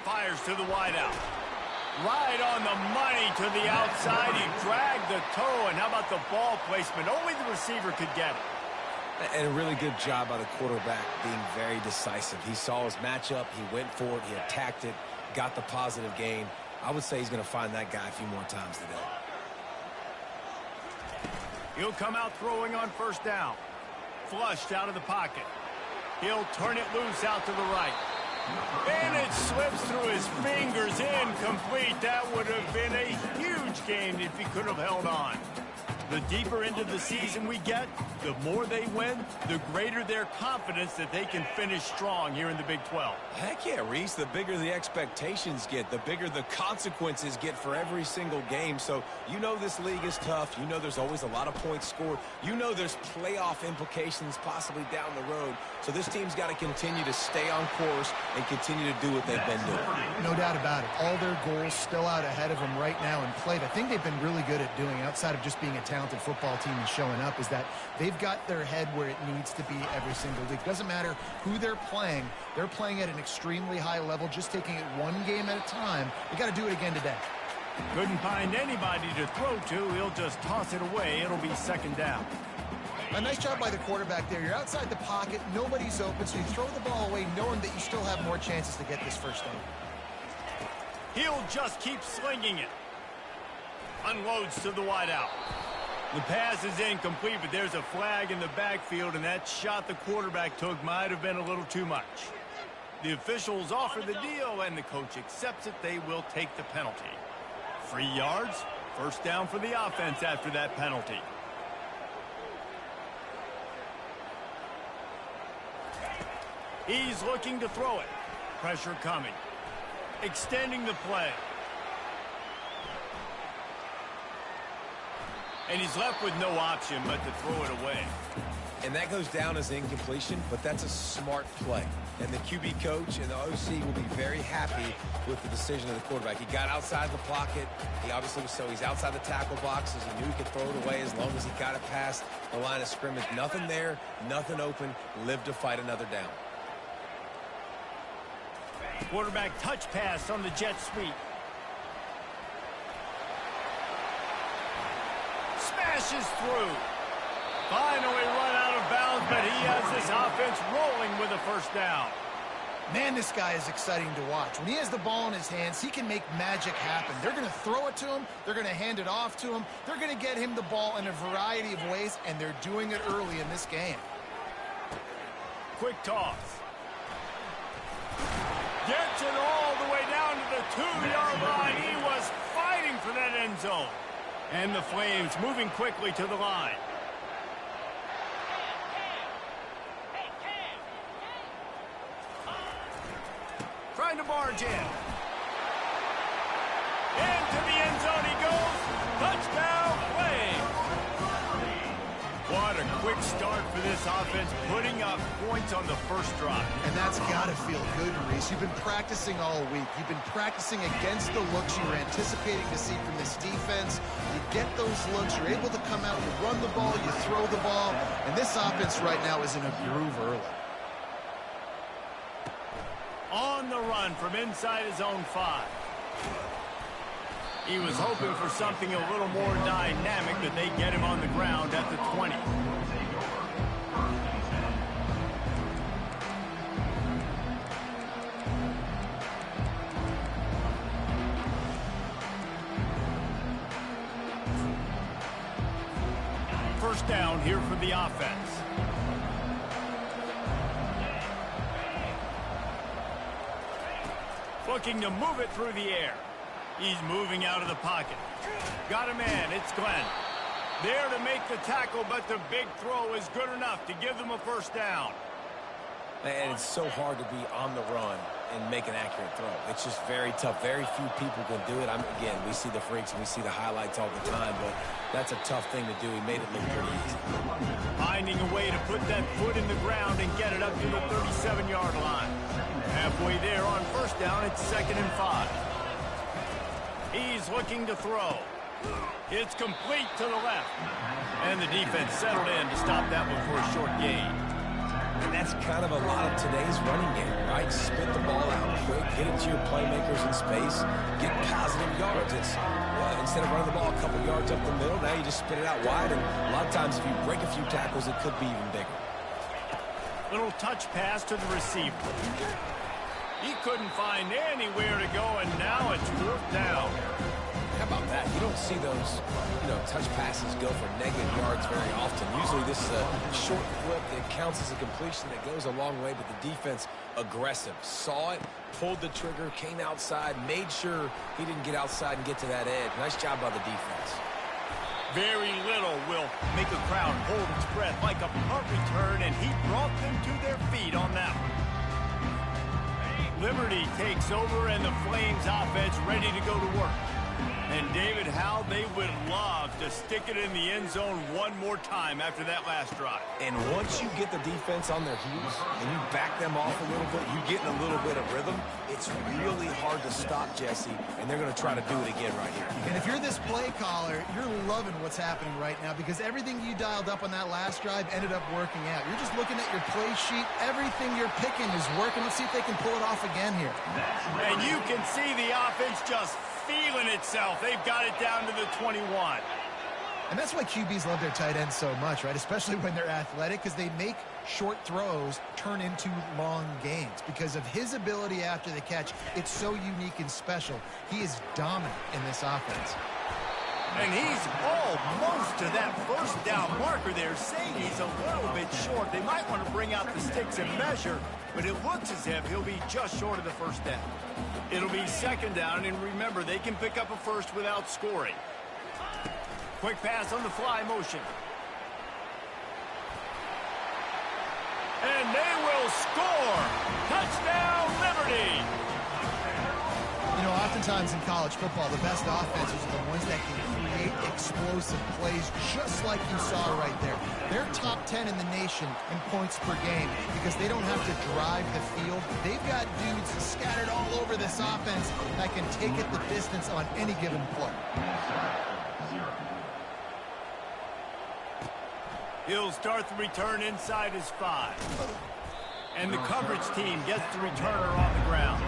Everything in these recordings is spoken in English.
Fires to the wideout. Right on the money to the outside. He dragged the toe, and how about the ball placement? Only the receiver could get it. And a really good job by the quarterback being very decisive. He saw his matchup, he went for it, he attacked it, got the positive gain. I would say he's going to find that guy a few more times today. He'll come out throwing on first down. Flushed out of the pocket. He'll turn it loose out to the right. And it slips through his fingers, incomplete. That would have been a huge gain if he could have held on. The deeper into the season we get, the more they win, the greater their confidence that they can finish strong here in the Big 12. Heck yeah, Reese. The bigger the expectations get, the bigger the consequences get for every single game. So you know this league is tough. You know there's always a lot of points scored. You know there's playoff implications possibly down the road. So this team's got to continue to stay on course and continue to do what they've been doing. No doubt about it. All their goals still out ahead of them right now in play. The thing they've been really good at doing, outside of just being a talented football team and showing up, is that they've got their head where it needs to be every single week. Doesn't matter who they're playing at an extremely high level, just taking it one game at a time. They got to do it again today. Couldn't find anybody to throw to. He'll just toss it away. It'll be second down. A nice job by the quarterback there. You're outside the pocket, nobody's open, so you throw the ball away knowing that you still have more chances to get this first down. He'll just keep slinging it. Unloads to the wideout. The pass is incomplete, but there's a flag in the backfield, and that shot the quarterback took might have been a little too much. The officials offer the deal, and the coach accepts it. They will take the penalty. 3 yards, first down for the offense after that penalty. He's looking to throw it. Pressure coming. Extending the play. And he's left with no option but to throw it away. And that goes down as incompletion, but that's a smart play. And the QB coach and the OC will be very happy with the decision of the quarterback. He got outside the pocket. He obviously was, so he's outside the tackle boxes. He knew he could throw it away as long as he got it past the line of scrimmage. Nothing there, nothing open. Lived to fight another down. Quarterback touch pass on the jet sweep. Smashes through. Finally run out of bounds, but he has this offense rolling with a first down. Man, this guy is exciting to watch. When he has the ball in his hands, he can make magic happen. They're going to throw it to him. They're going to hand it off to him. They're going to get him the ball in a variety of ways, and they're doing it early in this game. Quick toss. Gets it all the way down to the 2-yard line. He was fighting for that end zone. And the Flames moving quickly to the line. Trying to barge in. Into the end zone he goes. Touchdown, Flames. What a quick start for this offense, putting up points on the first drive. And that's got to feel good, Reese. You've been practicing all week. You've been practicing against the looks you were anticipating to see from this defense. You get those looks. You're able to come out, you run the ball, you throw the ball. And this offense right now is in a groove early. On the run from inside his own 5. He was hoping for something a little more dynamic, but they get him on the ground at the 20. First down here for the offense. Looking to move it through the air. He's moving out of the pocket. Got a man. It's Glenn. There to make the tackle, but the big throw is good enough to give them a first down. And it's so hard to be on the run and make an accurate throw. It's just very tough. Very few people can do it. Again, we see the freaks and we see the highlights all the time, but that's a tough thing to do. He made it look pretty easy. Finding a way to put that foot in the ground and get it up to the 37-yard line. Halfway there on first down, it's 2nd and 5. He's looking to throw. It's complete to the left. And the defense settled in to stop that one for a short gain. And that's kind of a lot of today's running game, right? Spit the ball out quick, get it to your playmakers in space, get positive yards. It's instead of running the ball a couple yards up the middle, now you just spit it out wide. And a lot of times if you break a few tackles, it could be even bigger. Little touch pass to the receiver. He couldn't find anywhere to go, and now it's 4th down. How about that? You don't see those, touch passes go for negative yards very often. Usually this is a short flip that counts as a completion that goes a long way, but the defense aggressive. Saw it, pulled the trigger, came outside, made sure he didn't get outside and get to that edge. Nice job by the defense. Very little will make a crowd hold its breath like a punt return, and he brought them to their feet on that one. Liberty takes over, and the Flames offense ready to go to work. And David, how they would love to stick it in the end zone one more time after that last drive. And once you get the defense on their heels and you back them off a little bit, you get in a little bit of rhythm, it's really hard to stop, Jesse, and they're going to try to do it again right here. And if you're this play caller, you're loving what's happening right now because everything you dialed up on that last drive ended up working out. You're just looking at your play sheet. Everything you're picking is working. Let's see if they can pull it off again here. And you can see the offense just feeling itself. They've got it down to the 21. And that's why QBs love their tight ends so much, right? Especially when they're athletic, because they make short throws turn into long gains. Because of his ability after the catch, it's so unique and special. He is dominant in this offense. And he's almost to that 1st down marker there, saying he's a little bit short. They might want to bring out the sticks and measure, but it looks as if he'll be just short of the 1st down. It'll be 2nd down, and remember, they can pick up a first without scoring. Quick pass on the fly motion. And they will score! Touchdown, Liberty! You know, oftentimes in college football, the best offenses are the ones that can create explosive plays, just like you saw right there. They're top 10 in the nation in points per game because they don't have to drive the field. They've got dudes scattered all over this offense that can take it the distance on any given play. He'll start the return inside his 5. And the coverage team gets the returner on the ground.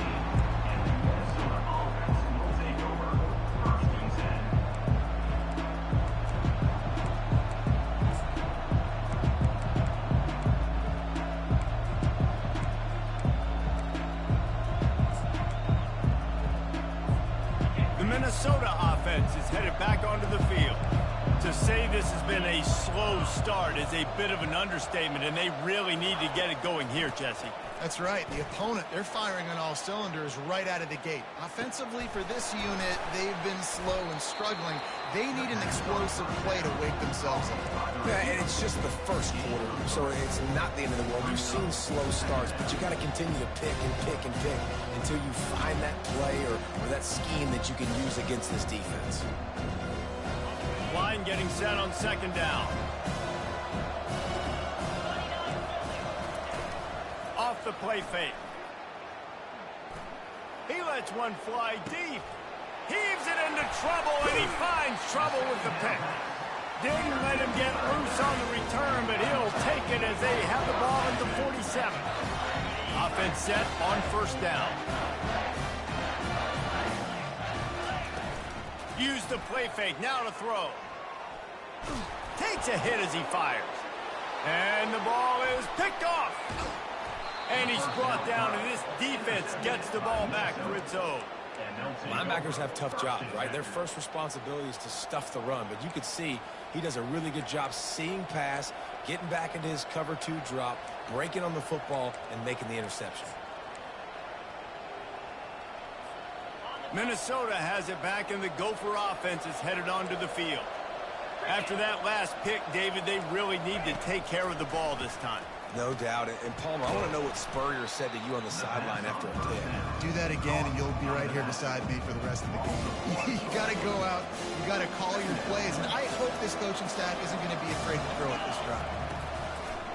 The Minnesota offense is headed back onto the field. To say this has been a slow start is a bit of an understatement, and they really need to get it going here, Jesse. That's right. The opponent, they're firing on all cylinders right out of the gate. Offensively, for this unit, they've been slow and struggling. They need an explosive play to wake themselves up. Yeah, and it's just the 1st quarter, so it's not the end of the world. You've seen slow starts, but you got to continue to pick and pick and pick until you find that play or that scheme that you can use against this defense. Line getting set on 2nd down. Off the play fake. He lets one fly deep. Heaves it into trouble, and he finds trouble with the pick. Didn't let him get loose on the return, but he'll take it as they have the ball at the 47. Offense set on 1st down. Use the play fake, now to throw. Takes a hit as he fires. And the ball is picked off. And he's brought down, and this defense gets the ball back for its own. Linebackers have tough jobs, right? Their first responsibility is to stuff the run, but you could see he does a really good job seeing pass, getting back into his cover 2 drop, breaking on the football, and making the interception. Minnesota has it back, and the Gopher offense is headed onto the field. After that last pick, David, they really need to take care of the ball this time. No doubt. And Palmer, I want to know what Spurrier said to you on the sideline after a pick. Do that again, and you'll be right here beside me for the rest of the game. You got to go out. You got to call your plays. And I hope this coaching staff isn't going to be afraid to throw at this drive.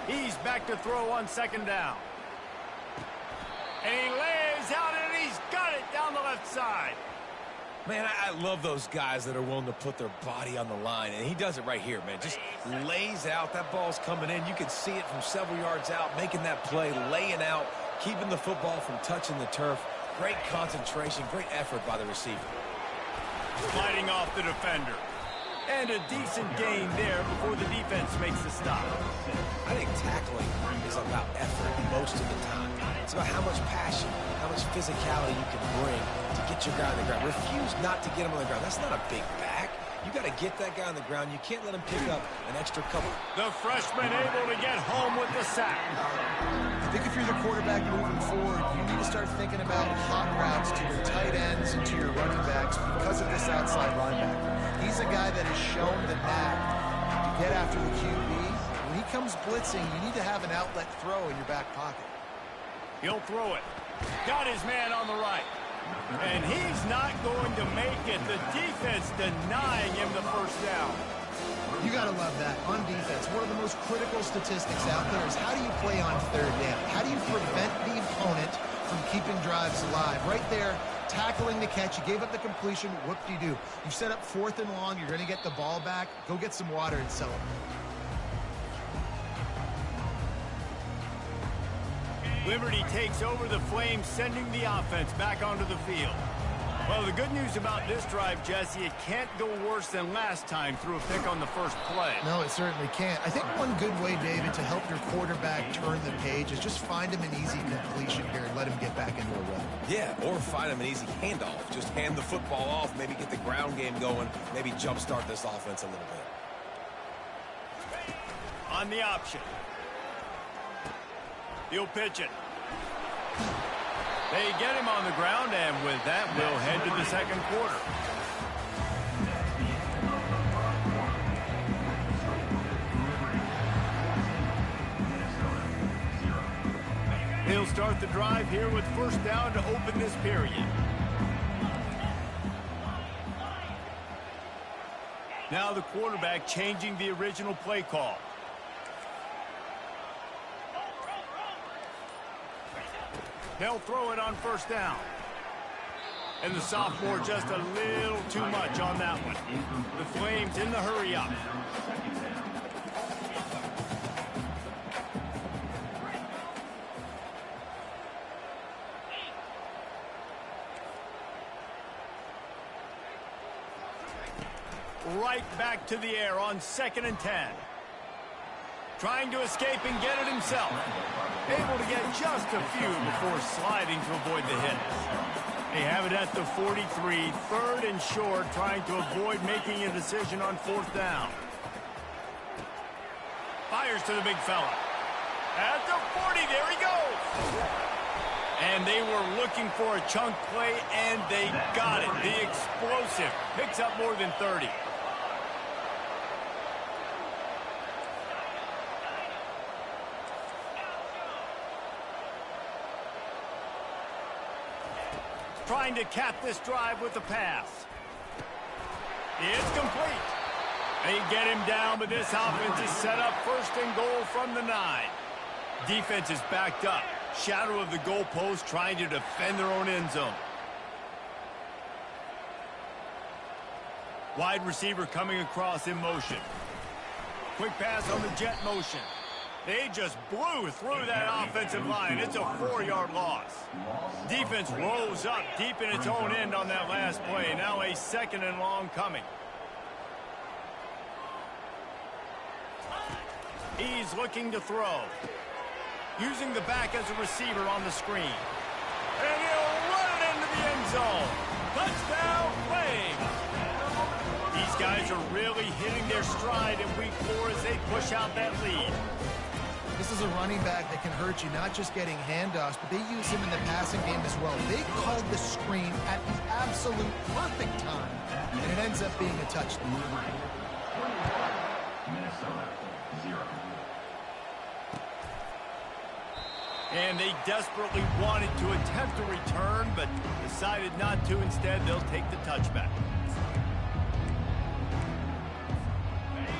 He's back to throw on 2nd down. And he lays out, and he's got it down the left side. Man, I love those guys that are willing to put their body on the line, and he does it right here, man. Just lays out. That ball's coming in. You can see it from several yards out, making that play, laying out, keeping the football from touching the turf. Great concentration, great effort by the receiver. Sliding off the defender. And a decent gain there before the defense makes the stop. I think tackling is about effort most of the time. It's about how much passion, how much physicality you can bring to get your guy on the ground. Refuse not to get him on the ground. That's not a big back. You got to get that guy on the ground. You can't let him pick up an extra couple. The freshman able to get home with the sack. I think if you're the quarterback moving forward, you need to start thinking about hot routes to your tight ends and to your running backs because of this outside linebacker. He's a guy that has shown the knack to get after the QB. When he comes blitzing, you need to have an outlet throw in your back pocket. He'll throw it. Got his man on the right. And he's not going to make it. The defense denying him the first down. You got to love that. On defense, one of the most critical statistics out there is how do you play on third down? How do you prevent the opponent from keeping drives alive? Right there, tackling the catch. You gave up the completion. What do you do? You set up 4th and long. You're going to get the ball back. Go get some water and celebrate. Liberty takes over the Flames, sending the offense back onto the field. Well, the good news about this drive, Jesse, it can't go worse than last time through a pick on the first play. No, it certainly can't. I think one good way, David, to help your quarterback turn the page is just find him an easy completion here and let him get back into a rhythm. Yeah, or find him an easy handoff. Just hand the football off, maybe get the ground game going, maybe jumpstart this offense a little bit. On the option. He'll pitch it. They get him on the ground, and with that, we'll head to the second quarter. He'll start the drive here with first down to open this period. Now the quarterback changing the original play call. They'll throw it on first down. And the sophomore just a little too much on that one. The Flames in the hurry up. Right back to the air on 2nd and 10. Trying to escape and get it himself. Able to get just a few before sliding to avoid the hit. They have it at the 43, 3rd and short, trying to avoid making a decision on 4th down. Fires to the big fella. At the 40, there he goes. And they were looking for a chunk play, and they got it. The explosive picks up more than 30. Trying to cap this drive with a pass. It's complete. They get him down, but this offense is set up 1st and goal from the 9. Defense is backed up. Shadow of the goalpost, trying to defend their own end zone. Wide receiver coming across in motion. Quick pass on the jet motion. They just blew through that offensive line. It's a 4-yard loss. Defense rose up deep in its own end on that last play. Now a 2nd and long coming. He's looking to throw. Using the back as a receiver on the screen. And he'll run it into the end zone. Touchdown, Flames. These guys are really hitting their stride in week 4 as they push out that lead. This is a running back that can hurt you, not just getting handoffs, but they use him in the passing game as well. They called the screen at the absolute perfect time, and it ends up being a touchdown. And they desperately wanted to attempt a return, but decided not to. Instead, they'll take the touchback.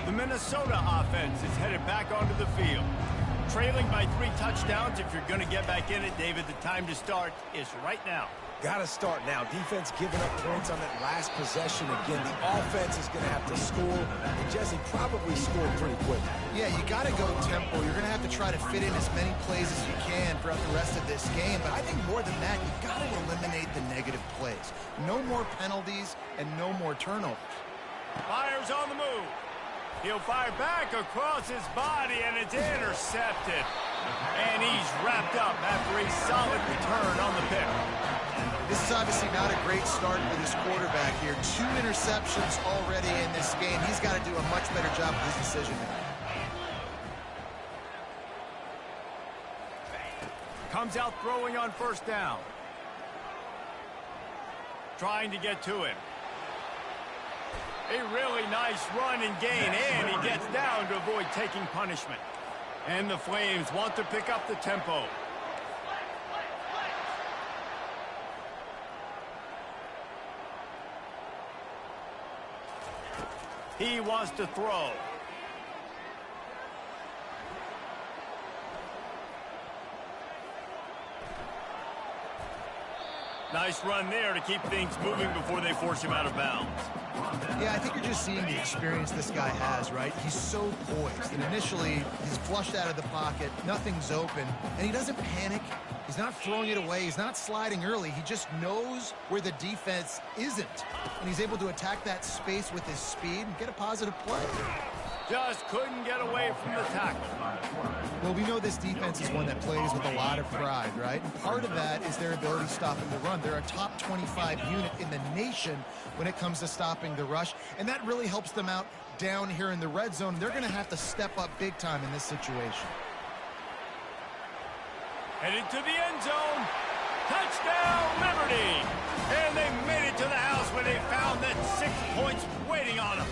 The Minnesota offense is headed back onto the field. Trailing by 3 touchdowns. If you're going to get back in it, David, the time to start is right now. Got to start now. Defense giving up points on that last possession. Again, the offense is going to have to score. And Jesse probably scored pretty quick. Yeah, you got to go tempo. You're going to have to try to fit in as many plays as you can throughout the rest of this game. But I think more than that, you've got to eliminate the negative plays. No more penalties and no more turnovers. Fires on the move. He'll fire back across his body, and it's intercepted. And he's wrapped up after a solid return on the pick. This is obviously not a great start for this quarterback here. 2 interceptions already in this game. He's got to do a much better job with his decision-making. Comes out throwing on first down. Trying to get to him. A really nice run and gain, and he gets down to avoid taking punishment. And the Flames want to pick up the tempo. He wants to throw. Nice run there to keep things moving before they force him out of bounds. Yeah, I think you're just seeing the experience this guy has, right? He's so poised. And initially, he's flushed out of the pocket. Nothing's open. And he doesn't panic. He's not throwing it away. He's not sliding early. He just knows where the defense isn't. And he's able to attack that space with his speed and get a positive play. Just couldn't get away from the tackle. Well, we know this defense is one that plays with a lot of pride, right? And part of that is their ability to stop the run. They're a top 25 unit in the nation when it comes to stopping the rush, and that really helps them out down here in the red zone. They're going to have to step up big time in this situation. Headed to the end zone. Touchdown, Liberty! And they made it to the house when they found that 6 points waiting on them.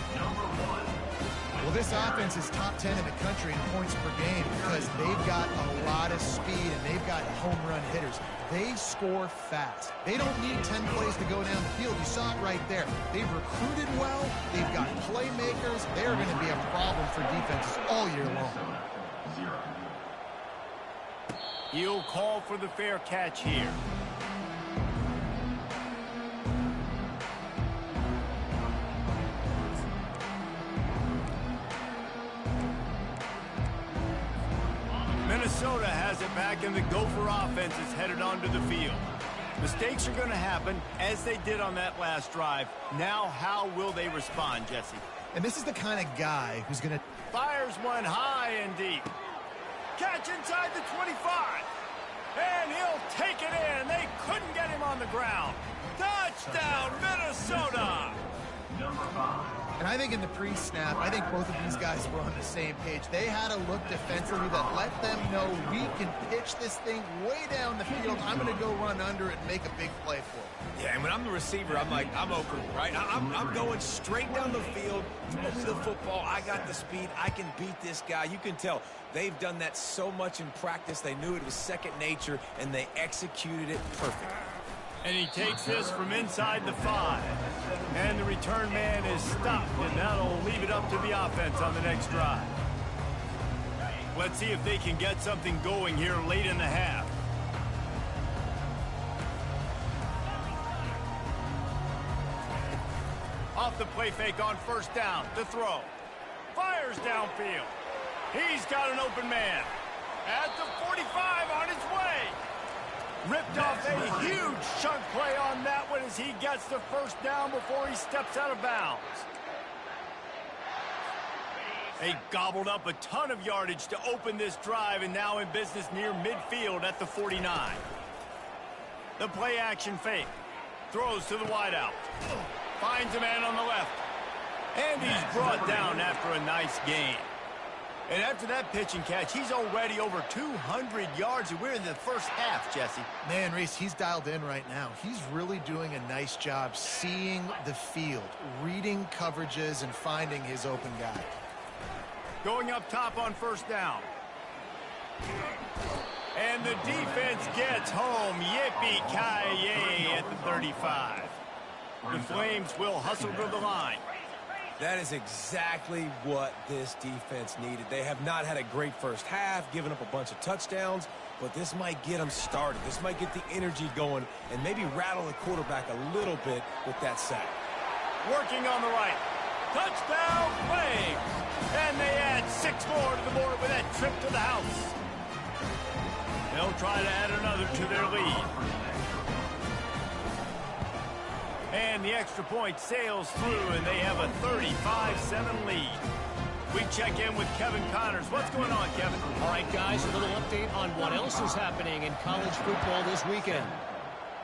Well, this offense is top 10 in the country in points per game because they've got a lot of speed and they've got home run hitters. They score fast. They don't need 10 plays to go down the field. You saw it right there. They've recruited well. They've got playmakers. They're going to be a problem for defenses all year long. He'll call for the fair catch here. Minnesota has it back, and the Gopher offense is headed onto the field. Mistakes are going to happen, as they did on that last drive. Now, how will they respond, Jesse? And this is the kind of guy who's going to... Fires one high and deep. Catch inside the 25. And he'll take it in. They couldn't get him on the ground. Touchdown, Minnesota! And I think in the pre-snap, I think both of these guys were on the same page. They had a look defensively that let them know we can pitch this thing way down the field. I'm going to go run under it and make a big play for it. Yeah, and when I'm the receiver, I'm like, I'm open, right? I'm going straight down the field, throw me the football. I got the speed. I can beat this guy. You can tell they've done that so much in practice. They knew it was second nature, and they executed it perfectly. And he takes this from inside the 5. And the return man is stopped, and that'll leave it up to the offense on the next drive. Let's see if they can get something going here late in the half. Off the play fake on first down, the throw. Fires downfield. He's got an open man. At the 45 on his way. Ripped off a huge chunk play on that one as he gets the first down before he steps out of bounds. They gobbled up a ton of yardage to open this drive, and now in business near midfield at the 49. The play action fake. Throws to the wideout. Finds a man on the left. And he's brought down after a nice gain. And after that pitch and catch, he's already over 200 yards, and we're in the first half, Jesse. Man, Reese, he's dialed in right now. He's really doing a nice job seeing the field, reading coverages, and finding his open guy. Going up top on first down. And the defense gets home. Yippee-ki-yay at the 35. The Flames will hustle to the line. That is exactly what this defense needed. They have not had a great first half, given up a bunch of touchdowns. but this might get them started. This might get the energy going and maybe rattle the quarterback a little bit with that sack. Working on the right. Touchdown, Flames! And they add 6 more to the board with that trip to the house. They'll try to add another to their lead. And the extra point sails through, and they have a 35-7 lead. We check in with Kevin Connors. What's going on, Kevin? All right, guys, a little update on what else is happening in college football this weekend.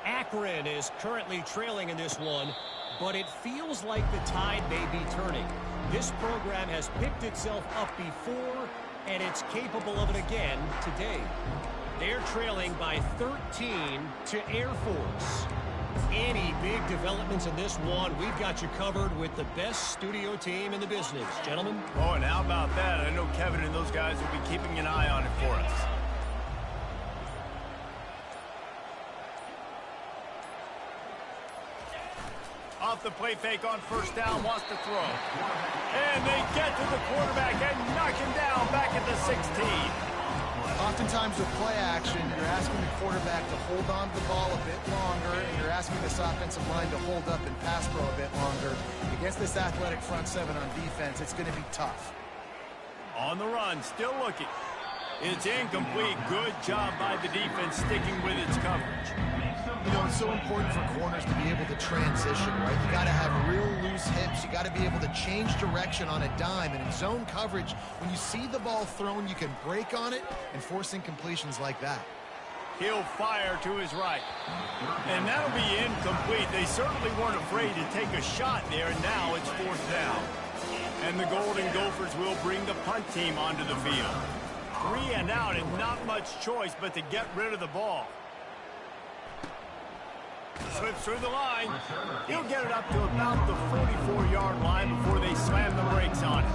Akron is currently trailing in this one, but it feels like the tide may be turning. This program has picked itself up before, and it's capable of it again today. They're trailing by 13 to Air Force. Any big developments in this one, we've got you covered with the best studio team in the business. Gentlemen? Oh, and how about that? I know Kevin and those guys will be keeping an eye on it for us. Off the play fake on first down, wants to throw. And they get to the quarterback and knock him down back at the 16. Oftentimes with play action, you're asking the quarterback to hold on to the ball a bit longer, and you're asking this offensive line to hold up and pass pro a bit longer. Against this athletic front seven on defense, it's going to be tough. On the run, still looking. It's incomplete. Good job by the defense sticking with its coverage. You know, it's so important for corners to be able to transition, right? You got to have real loose hips. You got to be able to change direction on a dime. And in zone coverage, when you see the ball thrown, you can break on it and force incompletions like that. He'll fire to his right. And that'll be incomplete. They certainly weren't afraid to take a shot there, and now it's 4th down. And the Golden Gophers will bring the punt team onto the field. 3 and out, and not much choice but to get rid of the ball. Slips through the line. He'll get it up to about the 44-yard line before they slam the brakes on it.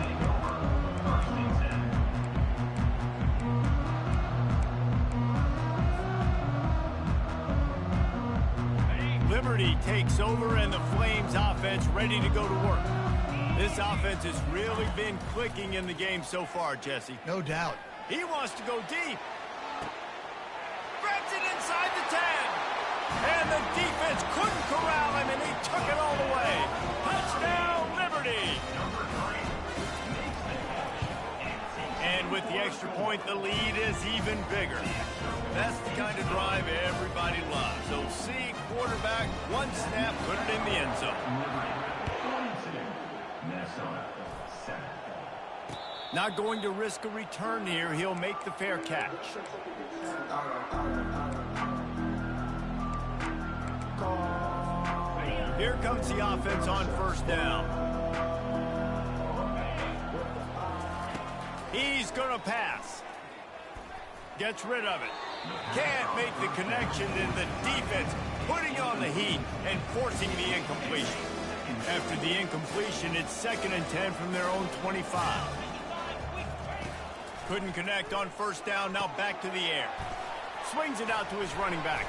Liberty takes over, and the Flames offense ready to go to work. This offense has really been clicking in the game so far, Jesse. No doubt. He wants to go deep. Grabs it inside the 10. And the defense couldn't corral him, and he took it all the way. Touchdown, Liberty! And with the extra point, the lead is even bigger. That's the kind of drive everybody loves. So see, quarterback, one snap, put it in the end zone. Not going to risk a return here. He'll make the fair catch. Here comes the offense on first down. He's going to pass. Gets rid of it. Can't make the connection, and the defense putting on the heat and forcing the incompletion. After the incompletion, it's 2nd and 10 from their own 25. Couldn't connect on first down, now back to the air. Swings it out to his running back.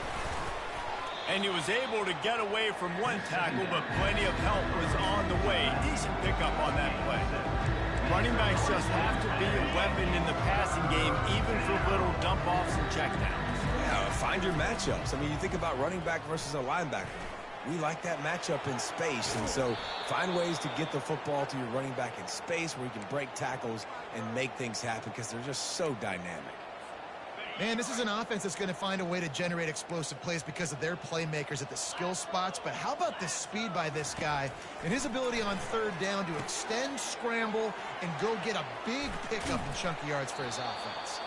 And he was able to get away from one tackle, but plenty of help was on the way. Decent pickup on that play. Running backs just have to be a weapon in the passing game, even for little dump-offs and checkdowns. Yeah, find your matchups. I mean, you think about running back versus a linebacker. We like that matchup in space, and so find ways to get the football to your running back in space where you can break tackles and make things happen because they're just so dynamic. Man, this is an offense that's going to find a way to generate explosive plays because of their playmakers at the skill spots. But how about the speed by this guy and his ability on 3rd down to extend, scramble, and go get a big pickup in chunky yards for his offense?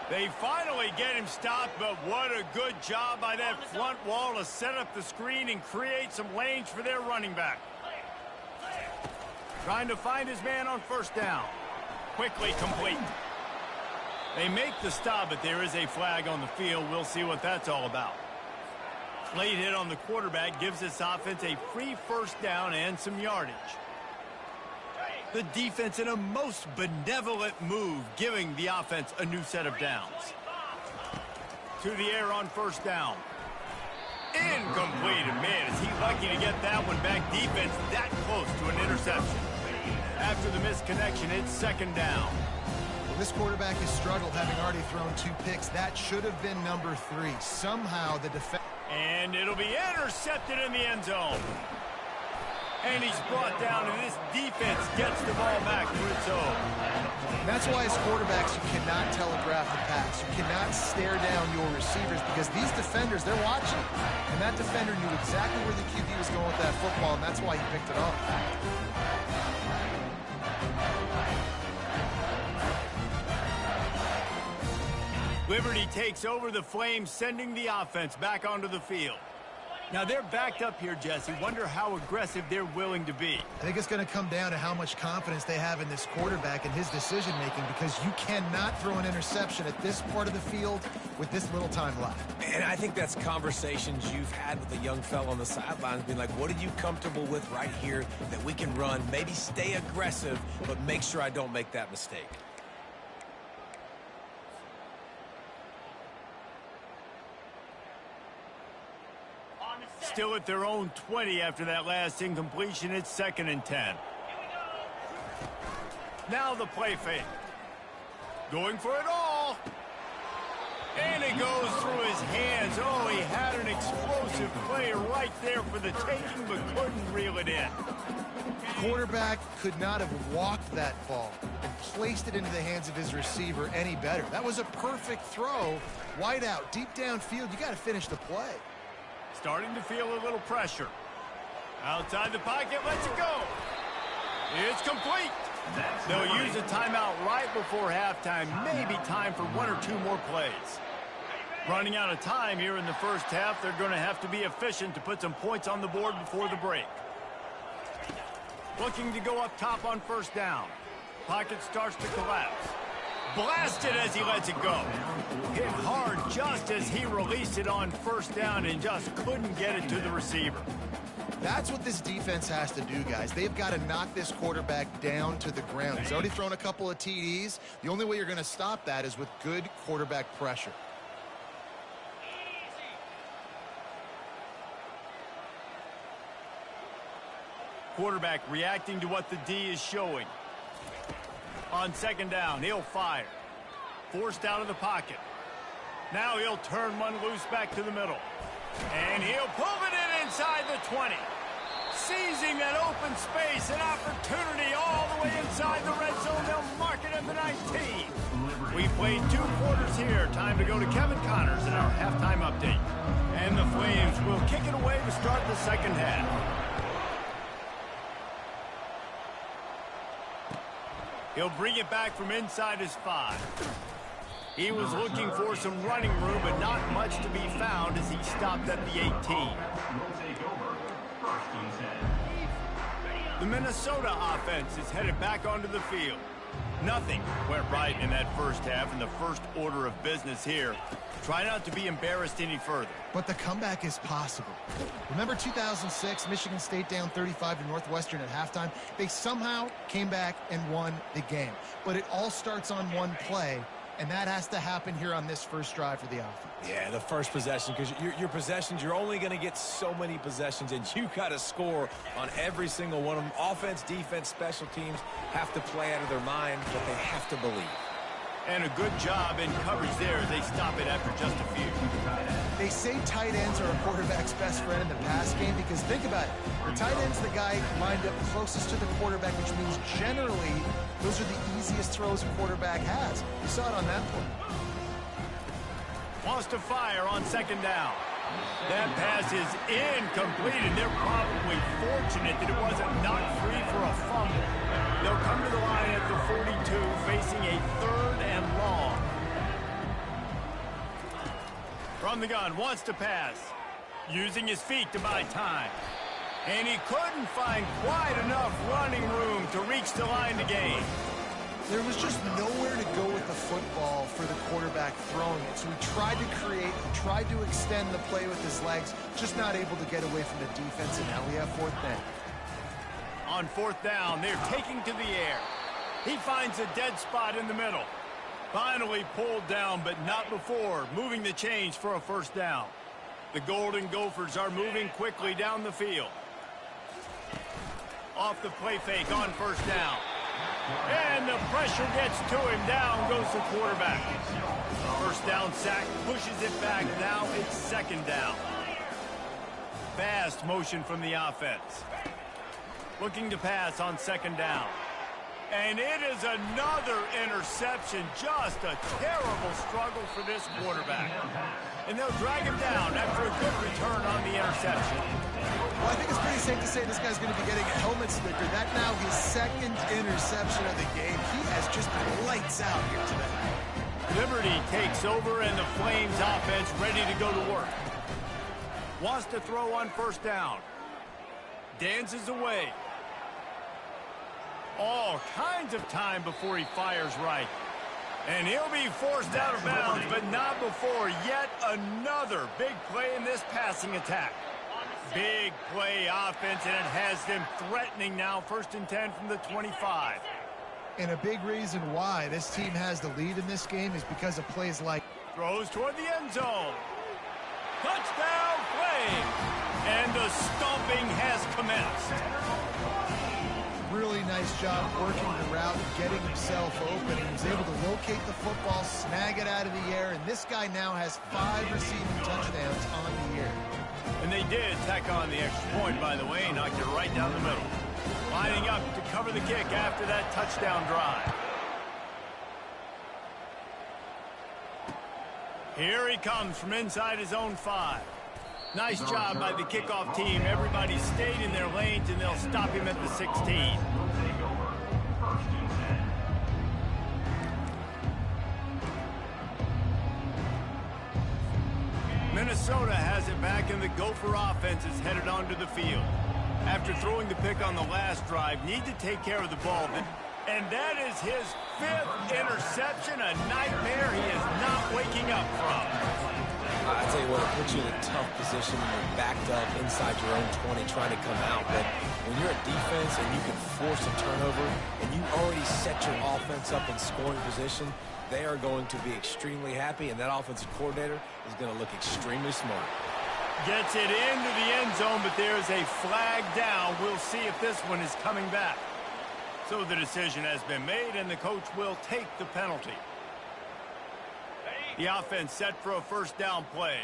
They finally get him stopped, but what a good job by that front wall to set up the screen and create some lanes for their running back. Trying to find his man on first down. Quickly complete. They make the stop, but there is a flag on the field. We'll see what that's all about. Late hit on the quarterback gives this offense a free first down and some yardage. The defense in a most benevolent move, giving the offense a new set of downs. To the air on first down. Incomplete. And man, is he lucky to get that one back. Defense that close to an interception. After the misconnection, it's 2nd down. Well, this quarterback has struggled, having already thrown 2 picks. That should have been number 3. Somehow the defense... And it'll be intercepted in the end zone. And he's brought down, and this defense gets the ball back to its own. And that's why as quarterbacks, you cannot telegraph the pass. You cannot stare down your receivers because these defenders, they're watching. And that defender knew exactly where the QB was going with that football, and that's why he picked it off. Liberty takes over the Flames, sending the offense back onto the field. Now they're backed up here, Jesse. Wonder how aggressive they're willing to be. I think it's going to come down to how much confidence they have in this quarterback and his decision-making, because you cannot throw an interception at this part of the field with this little time left. And I think that's conversations you've had with a young fellow on the sidelines, being like, what are you comfortable with right here that we can run? Maybe stay aggressive, but make sure I don't make that mistake. Still at their own 20 after that last incompletion. It's 2nd and 10. Now the play fake. Going for it all. And it goes through his hands. Oh, he had an explosive play right there for the taking, but couldn't reel it in. Quarterback could not have walked that ball and placed it into the hands of his receiver any better. That was a perfect throw. Wide out, deep downfield. You got to finish the play. Starting to feel a little pressure. Outside the pocket, lets it go. It's complete. They'll use a timeout right before halftime. Maybe time for 1 or 2 more plays. Running out of time here in the first half. They're going to have to be efficient to put some points on the board before the break. Looking to go up top on 1st down. Pocket starts to collapse. Blasted as he lets it go. Hit hard just as he released it on 1st down and just couldn't get it to the receiver. That's what this defense has to do, guys. They've got to knock this quarterback down to the ground. He's already thrown a couple of TDs. The only way you're going to stop that is with good quarterback pressure. Quarterback reacting to what the D is showing. On 2nd down, he'll fire. Forced out of the pocket. Now he'll turn one loose back to the middle. And he'll pull it in inside the 20. Seizing that open space, an opportunity all the way inside the red zone. They'll mark it at the 19. We played 2 quarters here. Time to go to Kevin Connors in our halftime update. And the Flames will kick it away to start the 2nd half. He'll bring it back from inside his 5. He was looking for some running room, but not much to be found as he stopped at the 18. The Minnesota offense is headed back onto the field. Nothing went right in that first half in the first order of business here. Try not to be embarrassed any further. But the comeback is possible. Remember 2006, Michigan State down 35 to Northwestern at halftime? They somehow came back and won the game. But it all starts on one play, and that has to happen here on this first drive for the offense. Yeah, the first possession, because your possessions, you're only going to get so many possessions, and you got to score on every single one of them. Offense, defense, special teams have to play out of their mind, but they have to believe. And a good job in coverage there as they stop it after just a few. They say tight ends are a quarterback's best friend in the pass game because think about it. The tight end's the guy lined up closest to the quarterback, which means generally those are the easiest throws a quarterback has. You saw it on that play. Wants to fire on 2nd down. That pass is incomplete, and they're probably fortunate that it wasn't knocked free for a fumble. They'll come to the line at the 42, facing a 3rd and long. From the gun, wants to pass. Using his feet to buy time. And he couldn't find quite enough running room to reach the line to gain. There was just nowhere to go with the football for the quarterback throwing it. So he tried to create, tried to extend the play with his legs, just not able to get away from the defense, and now we have 4th down. On 4th down, they're taking to the air. He finds a dead spot in the middle. Finally pulled down, but not before moving the chains for a 1st down. The Golden Gophers are moving quickly down the field. Off the play fake on 1st down. And the pressure gets to him. Down goes the quarterback. First down sack, pushes it back. Now it's second down. Fast motion from the offense. Looking to pass on second down. And it is another interception. Just a terrible struggle for this quarterback. And they'll drag him down after a good return on the interception. Well, I think it's pretty safe to say this guy's going to be getting a helmet sticker. That now his second interception of the game. He has just been lights out here today. Liberty takes over, and the Flames offense ready to go to work. Wants to throw on first down. Dances away. All kinds of time before he fires right. And he'll be forced out of bounds, but not before yet another big play in this passing attack. Big play offense, and it has them threatening now. 1st and 10 from the 25. And a big reason why this team has the lead in this game is because of plays like... Throws toward the end zone. Touchdown Flames! And the stomping has commenced. Really nice job working the route, getting himself open. He was able to locate the football, snag it out of the air, and this guy now has 5 receiving touchdowns on the year. And they did tack on the extra point, by the way, knocked it right down the middle. Lining up to cover the kick after that touchdown drive. Here he comes from inside his own 5. Nice job by the kickoff team. Everybody stayed in their lanes, and they'll stop him at the 16. Minnesota has it back, and the Gopher offense is headed onto the field. After throwing the pick on the last drive, need to take care of the ball. And that is his 5th interception, a nightmare he is not waking up from. I tell you what, it puts you in a tough position when you're backed up inside your own 20 trying to come out. But when you're at defense and you can force a turnover and you already set your offense up in scoring position, they are going to be extremely happy, and that offensive coordinator is going to look extremely smart. Gets it into the end zone, but there's a flag down. We'll see if this one is coming back. So the decision has been made, and the coach will take the penalty. The offense set for a first down play.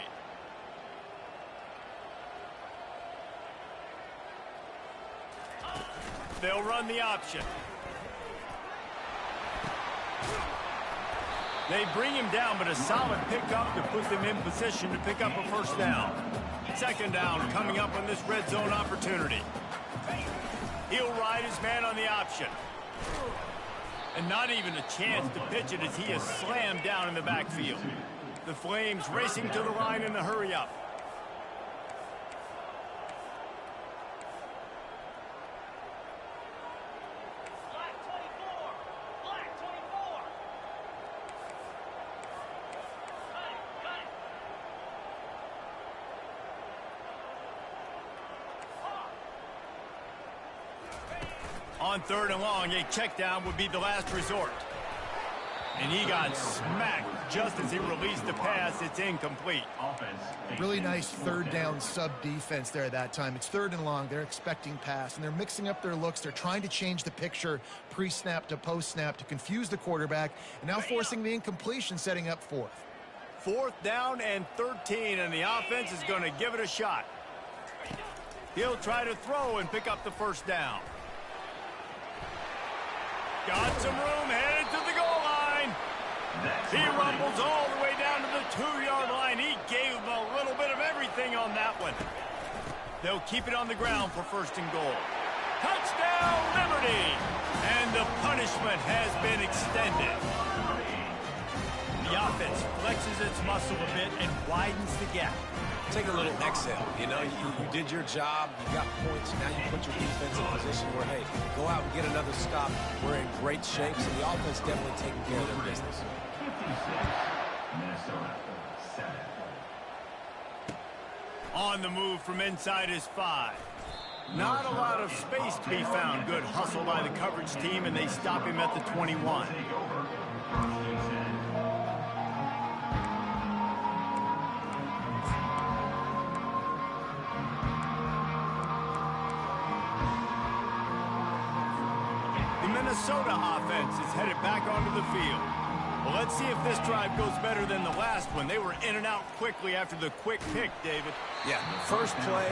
They'll run the option. They bring him down, but a solid pickup to put them in position to pick up a first down. Second down coming up on this red zone opportunity. He'll ride his man on the option. And not even a chance to pitch it as he is slammed down in the backfield. The Flames racing to the line in a hurry up. On 3rd and long, a check down would be the last resort. And he got smacked just as he released the pass. It's incomplete. Really nice 3rd down sub defense there at that time. It's 3rd and long. They're expecting pass, and they're mixing up their looks. They're trying to change the picture pre-snap to post-snap to confuse the quarterback, and now forcing the incompletion, setting up 4th. 4th down and 13, and the offense is going to give it a shot. He'll try to throw and pick up the first down. Got some room, headed to the goal line. He rumbles all the way down to the 2-yard line. He gave him a little bit of everything on that one. They'll keep it on the ground for 1st and goal. Touchdown, Liberty! And the punishment has been extended. The offense flexes its muscle a bit and widens the gap. Take a little exhale. You know, you did your job. You got points. Now you put your defense in a position where, hey, go out and get another stop. We're in great shape, so the offense definitely taking care of their business. On the move from inside his 5. Not a lot of space to be found. Good hustle by the coverage team, and they stop him at the 21. Minnesota offense is headed back onto the field. Well, let's see if this drive goes better than the last one. They were in and out quickly after the quick pick, David. Yeah, first play,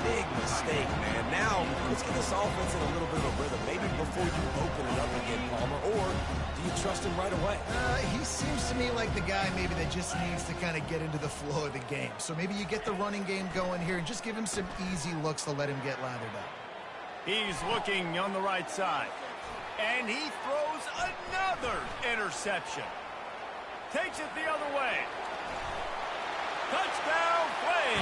big mistake, man. Now, let's get this offense in a little bit of a rhythm. Maybe before you open it up again, Palmer, or do you trust him right away? He seems to me like the guy maybe that just needs to kind of get into the flow of the game. So maybe you get the running game going here and just give him some easy looks to let him get lathered up. He's looking on the right side. And he throws another interception. Takes it the other way. Touchdown play.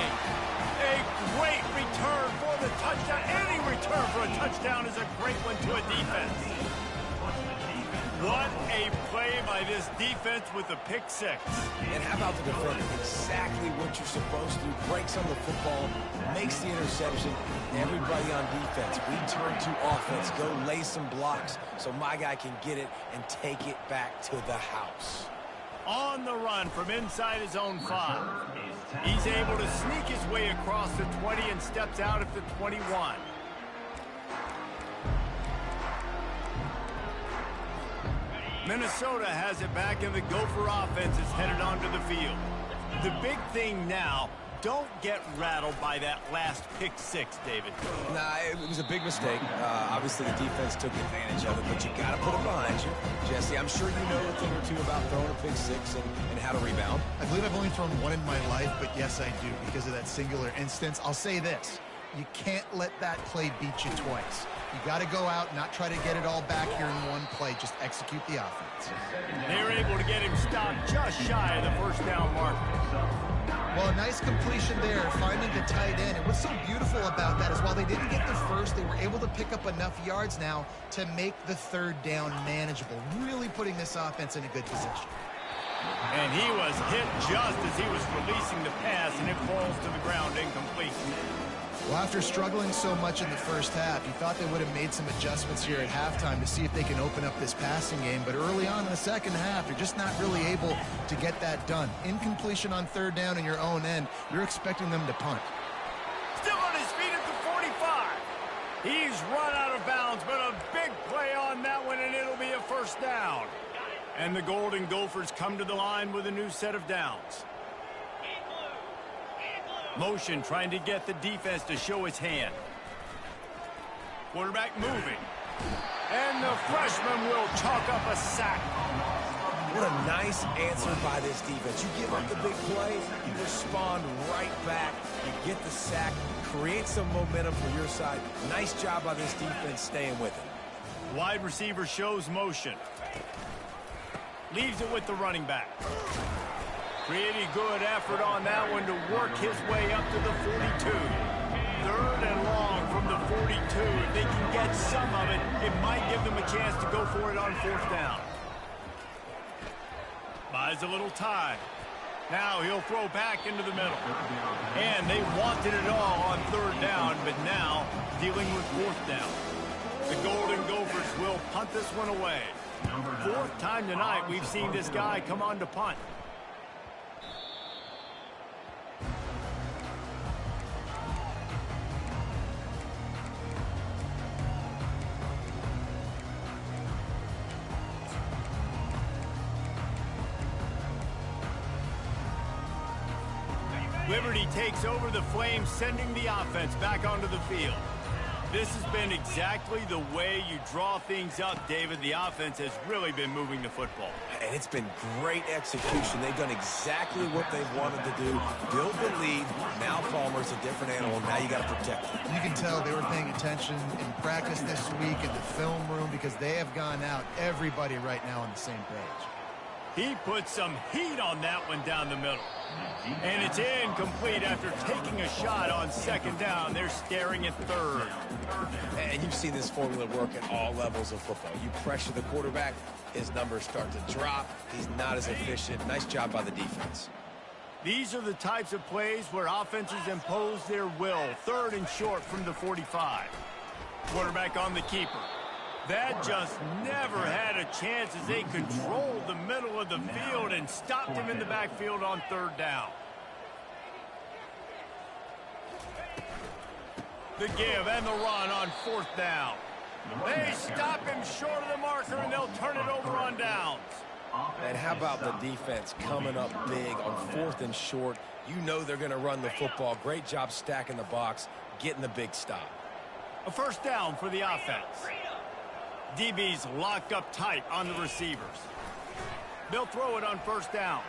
A great return for the touchdown. Any return for a touchdown is a great one to a defense. What a play by this defense with a pick six. And how about the defender? Exactly what you're supposed to do. Breaks on the football, makes the interception. Everybody on defense, we turn to offense. Go lay some blocks so my guy can get it and take it back to the house. On the run from inside his own 5. He's able to sneak his way across the 20 and steps out at the 21. Minnesota has it back, and the Gopher offense is headed onto the field. The big thing now, don't get rattled by that last pick six, David. Nah, it was a big mistake. Obviously, the defense took advantage of it, but you got to put it behind you. Jesse, I'm sure you know a thing or two about throwing a pick six and how to rebound. I believe I've only thrown one in my life, but yes, I do because of that singular instance. I'll say this. You can't let that play beat you twice. You got to go out, not try to get it all back here in one play. Just execute the offense. They were able to get him stopped just shy of the first down mark. Well, a nice completion there, finding the tight end. And what's so beautiful about that is while they didn't get the first, they were able to pick up enough yards now to make the third down manageable, really putting this offense in a good position. And he was hit just as he was releasing the pass, and it falls to the ground incomplete. Well, after struggling so much in the first half, you thought they would have made some adjustments here at halftime to see if they can open up this passing game. But early on in the second half, you're just not really able to get that done. Incompletion on third down in your own end, you're expecting them to punt. Still on his feet at the 45. He's run out of bounds, but a big play on that one, and it'll be a first down. And the Golden Gophers come to the line with a new set of downs. Motion trying to get the defense to show its hand. Quarterback moving. And the freshman will chalk up a sack. What a nice answer by this defense. You give up the big play, you respond right back. You get the sack, create some momentum for your side. Nice job by this defense staying with it. Wide receiver shows motion. Leaves it with the running back. Pretty good effort on that one to work his way up to the 42. Third and long from the 42. If they can get some of it, it might give them a chance to go for it on fourth down. Buys a little time. Now he'll throw back into the middle. And they wanted it all on third down, but now dealing with fourth down. The Golden Gophers will punt this one away. Fourth time tonight we've seen this guy come on to punt. Liberty takes over the Flames, sending the offense back onto the field. This has been exactly the way you draw things up, David. The offense has really been moving the football. And it's been great execution. They've done exactly what they've wanted to do. Build the lead. Now Palmer's a different animal. Now you got to protect him. You can tell they were paying attention in practice this week in the film room because they have gone out, everybody right now on the same page. He put some heat on that one down the middle. And it's incomplete after taking a shot on second down. They're staring at third. And you've seen this formula work at all levels of football. You pressure the quarterback, his numbers start to drop. He's not as efficient. Nice job by the defense. These are the types of plays where offenses impose their will. Third and short from the 45. Quarterback on the keeper. That just never had a chance as they controlled the middle of the field and stopped him in the backfield on third down. The give and the run on fourth down. They stop him short of the marker, and they'll turn it over on downs. And how about the defense coming up big on 4th and short? You know they're going to run the football. Great job stacking the box, getting the big stop. A first down for the offense. DB's locked up tight on the receivers. They'll throw it on first down.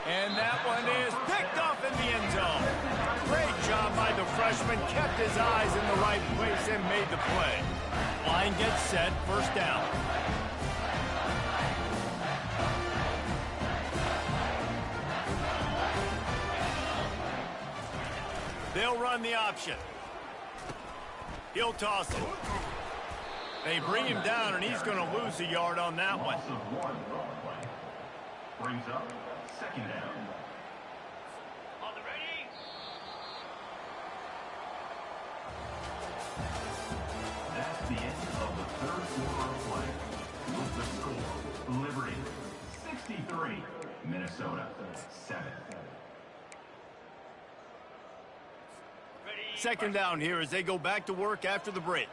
And that one is picked off in the end zone. Great job by the freshman. Kept his eyes in the right place and made the play. Line gets set, first down. They'll run the option. He'll toss it. They bring him down, and he's going to lose a yard on that one. Brings up second down. On the ready. That's the end of the third quarter of play. With the score, Liberty 63, Minnesota 7. Second down here as they go back to work after the break.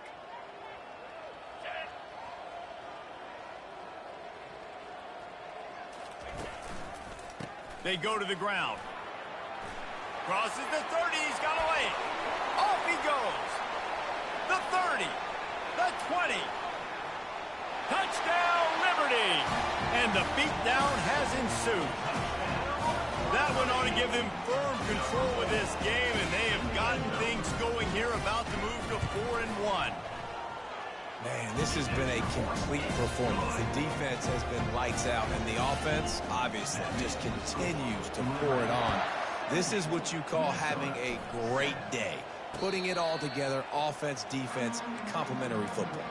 They go to the ground. Crosses the 30. He's got away. Off he goes. The 30. The 20. Touchdown, Liberty. And the beatdown has ensued. That one ought to give them firm control of this game, and they have gotten things going here, about to move to 4-1. Man, this has been a complete performance. The defense has been lights out, and the offense, obviously, just continues to pour it on. This is what you call having a great day. Putting it all together, offense, defense, complementary football.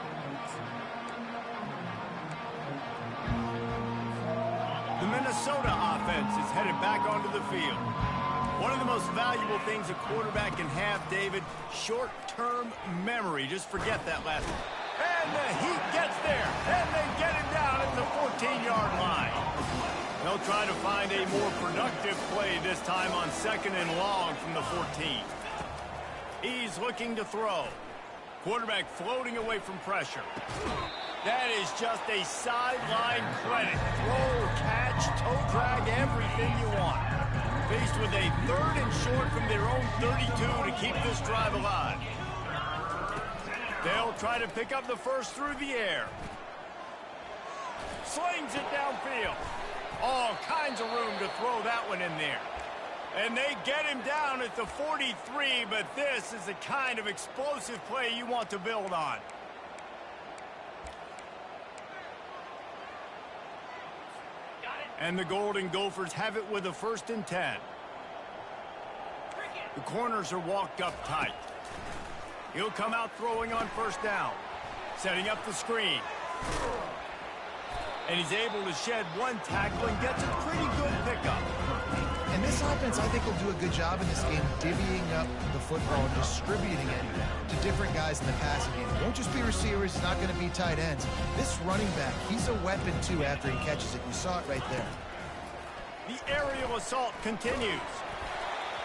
The Minnesota offense is headed back onto the field. One of the most valuable things a quarterback can have, David, short-term memory. Just forget that last one. And the Heat gets there, and they get him down at the 14-yard line. They'll try to find a more productive play this time on 2nd and long from the 14. He's looking to throw. Quarterback floating away from pressure. That is just a sideline credit. Throw, catch, toe drag, everything you want. Faced with a 3rd and short from their own 32 to keep this drive alive. They'll try to pick up the first through the air. Slings it downfield. All kinds of room to throw that one in there. And they get him down at the 43, but this is the kind of explosive play you want to build on. And the Golden Gophers have it with a 1st and 10. The corners are walked up tight. He'll come out throwing on first down. Setting up the screen. And he's able to shed one tackle and gets a pretty good pickup. And this offense, I think, will do a good job in this game divvying up the football and distributing it to different guys in the passing game. It won't just be receivers. It's not going to be tight ends. This running back, he's a weapon, too, after he catches it. You saw it right there. The aerial assault continues.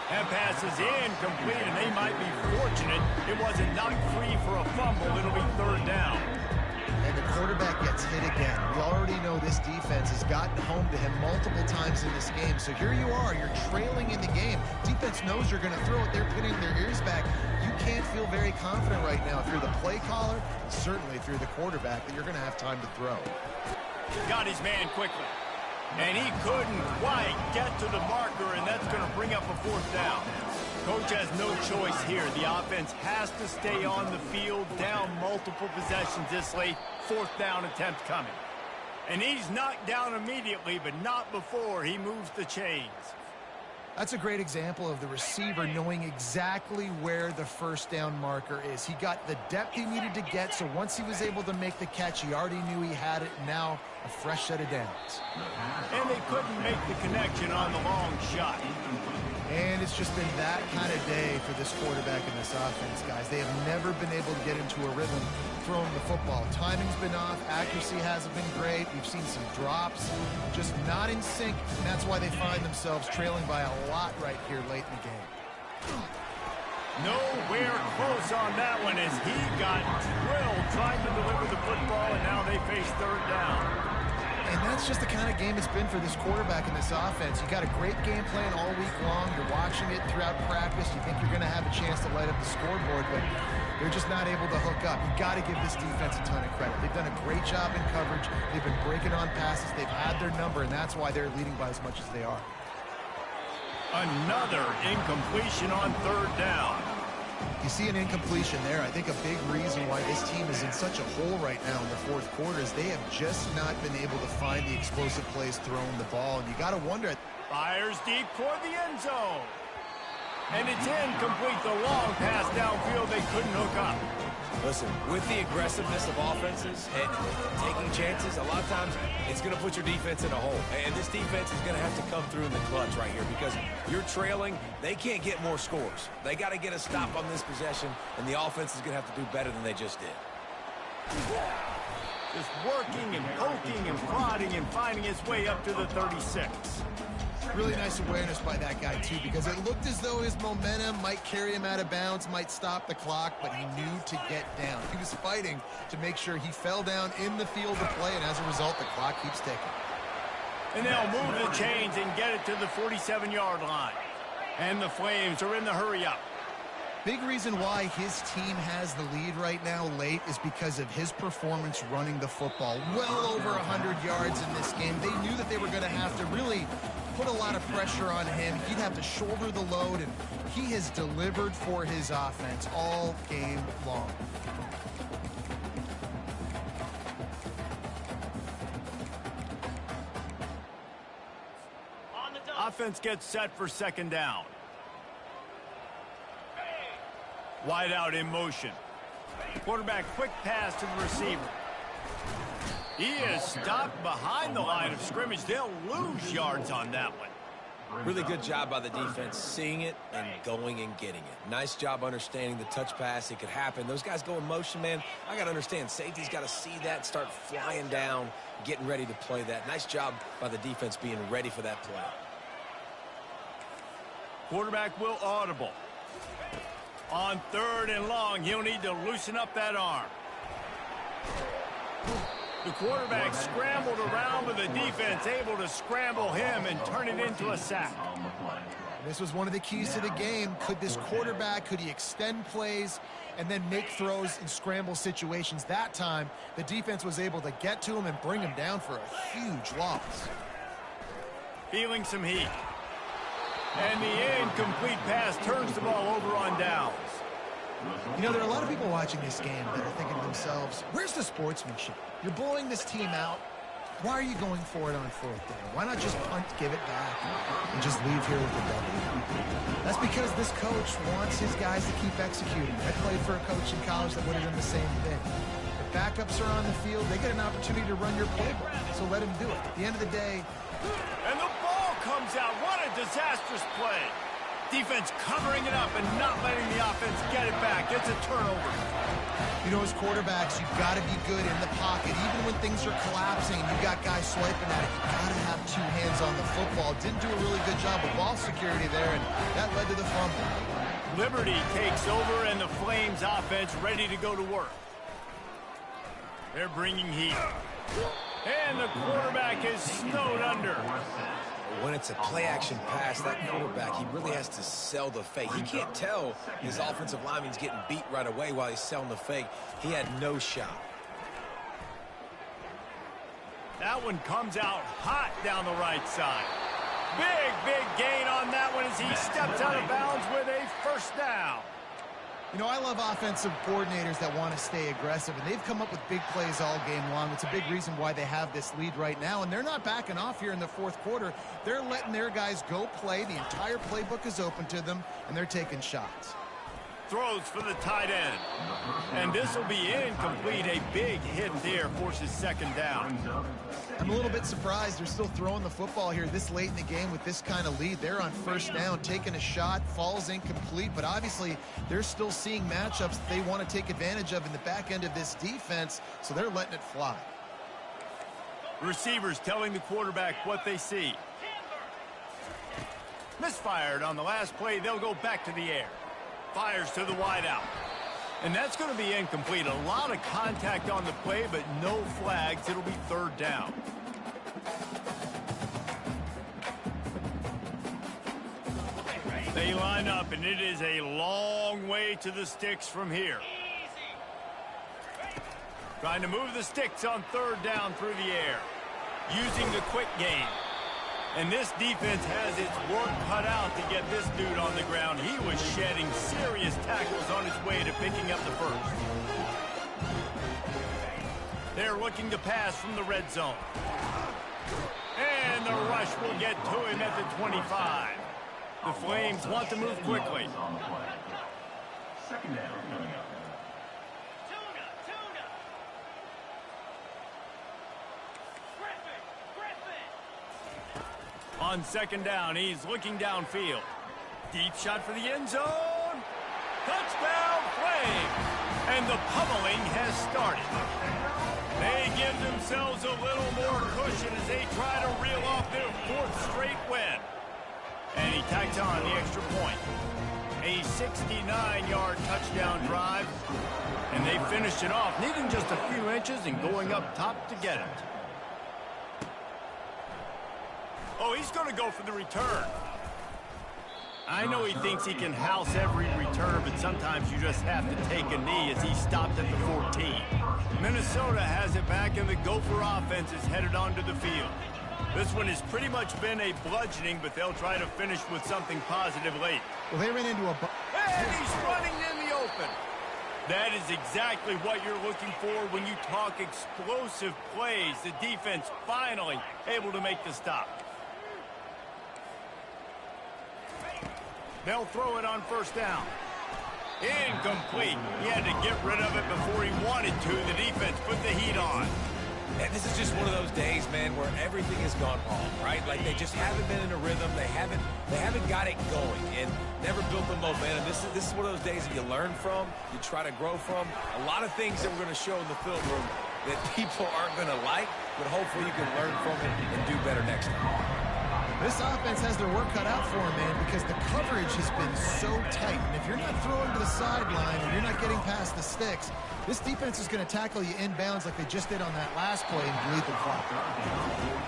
That pass is incomplete, and they might be fortunate it wasn't knocked free for a fumble. It'll be 3rd down. And the quarterback gets hit again. We already know this defense has gotten home to him multiple times in this game. So here you are. You're trailing in the game. Defense knows you're going to throw it. They're pinning their ears back. You can't feel very confident right now if you're the play caller, and certainly if you're the quarterback, that you're going to have time to throw. Got his man quickly. And he couldn't quite get to the marker, and that's going to bring up a 4th down. Coach has no choice here. The offense has to stay on the field, down multiple possessions this late. 4th down attempt coming. And he's knocked down immediately, but not before he moves the chains. That's a great example of the receiver knowing exactly where the first down marker is. He got the depth he needed to get, so once he was able to make the catch, he already knew he had it. Now a fresh set of downs. And they couldn't make the connection on the long shot. And it's just been that kind of day for this quarterback and this offense, guys. They have never been able to get into a rhythm throwing the football. Timing's been off. Accuracy hasn't been great. We've seen some drops, just not in sync. And that's why they find themselves trailing by a lot right here late in the game. Nowhere close on that one as he got drilled trying to deliver the football, and now they face third down. And that's just the kind of game it's been for this quarterback in this offense. You got a great game plan all week long. You're watching it throughout practice. You think you're going to have a chance to light up the scoreboard, but they're just not able to hook up. You got to give this defense a ton of credit. They've done a great job in coverage. They've been breaking on passes. They've had their number, and that's why they're leading by as much as they are. Another incompletion on third down. You see an incompletion there. I think a big reason why this team is in such a hole right now in the fourth quarter is they have just not been able to find the explosive plays throwing the ball. And you got to wonder. Fires deep toward the end zone. And it's incomplete. The long pass downfield, they couldn't hook up. Listen, with the aggressiveness of offenses and taking chances, a lot of times it's going to put your defense in a hole. And this defense is going to have to come through in the clutch right here because you're trailing. They can't get more scores. They got to get a stop on this possession, and the offense is going to have to do better than they just did. Just working and poking and prodding and finding his way up to the 36. Really nice awareness by that guy, too, because it looked as though his momentum might carry him out of bounds, might stop the clock, but he knew to get down. He was fighting to make sure he fell down in the field of play, and as a result, the clock keeps ticking. And they'll move the chains and get it to the 47-yard line. And the Flames are in the hurry-up. Big reason why his team has the lead right now late is because of his performance running the football. Well over 100 yards in this game. They knew that they were going to have to really put a lot of pressure on him. He'd have to shoulder the load, and he has delivered for his offense all game long. Offense gets set for second down. Wide out in motion. Quarterback quick pass to the receiver. He is stopped behind the line of scrimmage. They'll lose yards on that one. Really good job by the defense seeing it and going and getting it. Nice job understanding the touch pass. It could happen. Those guys go in motion, man. I got to understand. Safety's got to see that, start flying down, getting ready to play that. Nice job by the defense being ready for that play. Quarterback will audible. On third and long, he'll need to loosen up that arm. The quarterback scrambled around, but the defense able to scramble him and turn it into a sack. This was one of the keys to the game. Could this quarterback, could he extend plays and then make throws in scramble situations? That time, the defense was able to get to him and bring him down for a huge loss. Feeling some heat. And the incomplete pass turns the ball over on downs. You know, there are a lot of people watching this game that are thinking to themselves, where's the sportsmanship? You're blowing this team out. Why are you going for it on fourth down? Why not just punt, give it back, and just leave here with the W? That's because this coach wants his guys to keep executing. I played for a coach in college that would have done the same thing. If backups are on the field, they get an opportunity to run your playbook, so let them do it. At the end of the day... And the ball comes out. What a disastrous play. Defense covering it up and not letting the offense get it back. It's a turnover. You know, as quarterbacks, you've got to be good in the pocket. Even when things are collapsing, you've got guys swiping at it. You've got to have two hands on the football. Didn't do a really good job with ball security there, and that led to the fumble. Liberty takes over, and the Flames offense ready to go to work. They're bringing heat. And the quarterback is snowed under. When it's a play-action pass, that quarterback, he really has to sell the fake. He can't tell his offensive lineman's getting beat right away while he's selling the fake. He had no shot. That one comes out hot down the right side. Big gain on that one as he steps out of bounds with a first down. You know, I love offensive coordinators that want to stay aggressive, and they've come up with big plays all game long. It's a big reason why they have this lead right now, and they're not backing off here in the fourth quarter. They're letting their guys go play. The entire playbook is open to them, and they're taking shots. Throws for the tight end. And this will be incomplete. A big hit there forces second down. I'm a little bit surprised they're still throwing the football here this late in the game with this kind of lead. They're on first down, taking a shot, falls incomplete, but obviously they're still seeing matchups that they want to take advantage of in the back end of this defense, so they're letting it fly. Receivers telling the quarterback what they see. Misfired on the last play. They'll go back to the air. Fires to the wideout. And that's going to be incomplete. A lot of contact on the play, but no flags. It'll be third down. They line up, and it is a long way to the sticks from here. Trying to move the sticks on third down through the air. Using the quick game. And this defense has its work cut out to get this dude on the ground. He was shedding serious tackles on his way to picking up the first. They're looking to pass from the red zone. And the rush will get to him at the 25. The Flames want to move quickly. Second down coming up. On second down, he's looking downfield. Deep shot for the end zone. Touchdown, Flames. And the pummeling has started. They give themselves a little more cushion as they try to reel off their fourth straight win. And he tacks on the extra point. A 69-yard touchdown drive. And they finished it off, needing just a few inches and going up top to get it. Oh, he's going to go for the return. I know he thinks he can house every return, but sometimes you just have to take a knee as he stopped at the 14. Minnesota has it back, and the Gopher offense is headed onto the field. This one has pretty much been a bludgeoning, but they'll try to finish with something positive late. Well, they ran into a... And he's running in the open. That is exactly what you're looking for when you talk explosive plays. The defense finally able to make the stop. They'll throw it on first down. Incomplete. He had to get rid of it before he wanted to. The defense put the heat on. And this is just one of those days, man, where everything has gone wrong, right? Like they just haven't been in a rhythm. They haven't got it going and never built the momentum. This is one of those days that you learn from, you try to grow from. A lot of things that we're going to show in the film room that people aren't going to like, but hopefully you can learn from it and do better next time. This offense has their work cut out for them, man, because the coverage has been so tight. And if you're not throwing to the sideline and you're not getting past the sticks, this defense is going to tackle you inbounds like they just did on that last play and bleed the clock.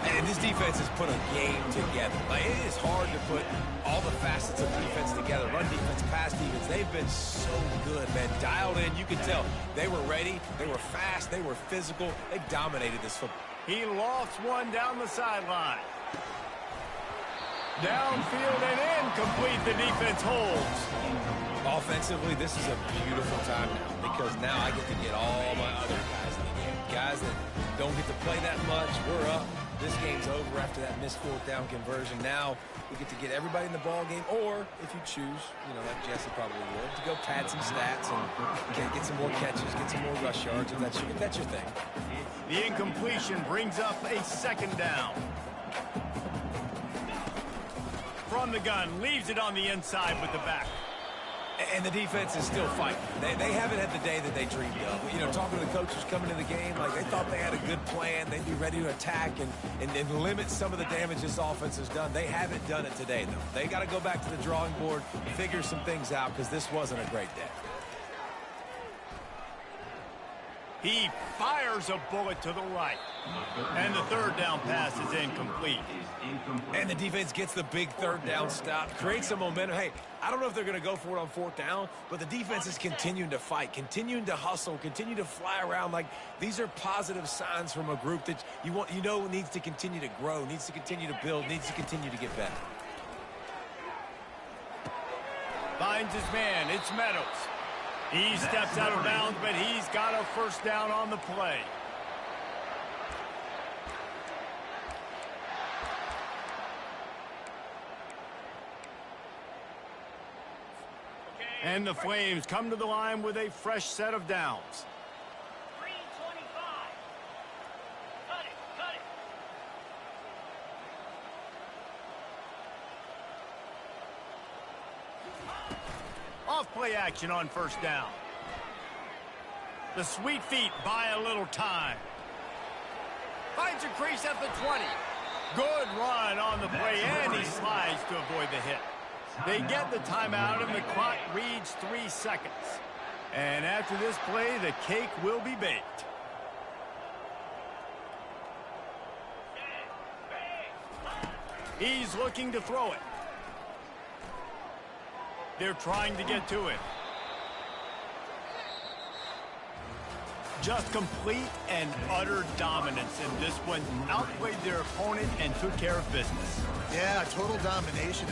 And this defense has put a game together. Like, it is hard to put all the facets of defense together. Run defense, pass defense. They've been so good, man. Dialed in. You can tell they were ready. They were fast. They were physical. They dominated this football. He lofts one down the sideline. Downfield and incomplete. The defense holds. Offensively, this is a beautiful time now because now I get to get all my other guys in the game. Guys that don't get to play that much. We're up. This game's over after that missed fourth down conversion. Now we get to get everybody in the ball game, or if you choose, you know, like Jesse probably would, to go pad some stats and get some more catches, get some more rush yards, if that's your thing. The incompletion brings up a second down. From the gun, leaves it on the inside with the back. And the defense is still fighting. They haven't had the day that they dreamed of. You know, talking to the coaches coming into the game, like they thought they had a good plan. They'd be ready to attack and limit some of the damage this offense has done. They haven't done it today, though. They got to go back to the drawing board, figure some things out, because this wasn't a great day. He fires a bullet to the right. And the third down pass is incomplete. And the defense gets the big third down stop, creates some momentum. Hey, I don't know if they're going to go for it on fourth down, but the defense is continuing to fight, continuing to hustle, continue to fly around. Like, these are positive signs from a group that you know needs to continue to grow, needs to continue to build, needs to continue to get better. Finds his man. It's Meadows. He steps out of bounds, but he's got a first down on the play. And the Flames come to the line with a fresh set of downs. 3:25. Cut it. Off play action on first down. The sweet feet buy a little time. Finds a crease at the 20. Good run on the play, and he slides to avoid the hit. They get the timeout, and the clock reads 3 seconds. And after this play, the cake will be baked. He's looking to throw it. They're trying to get to it. Just complete and utter dominance in this one. Outplayed their opponent and took care of business. Yeah, total domination.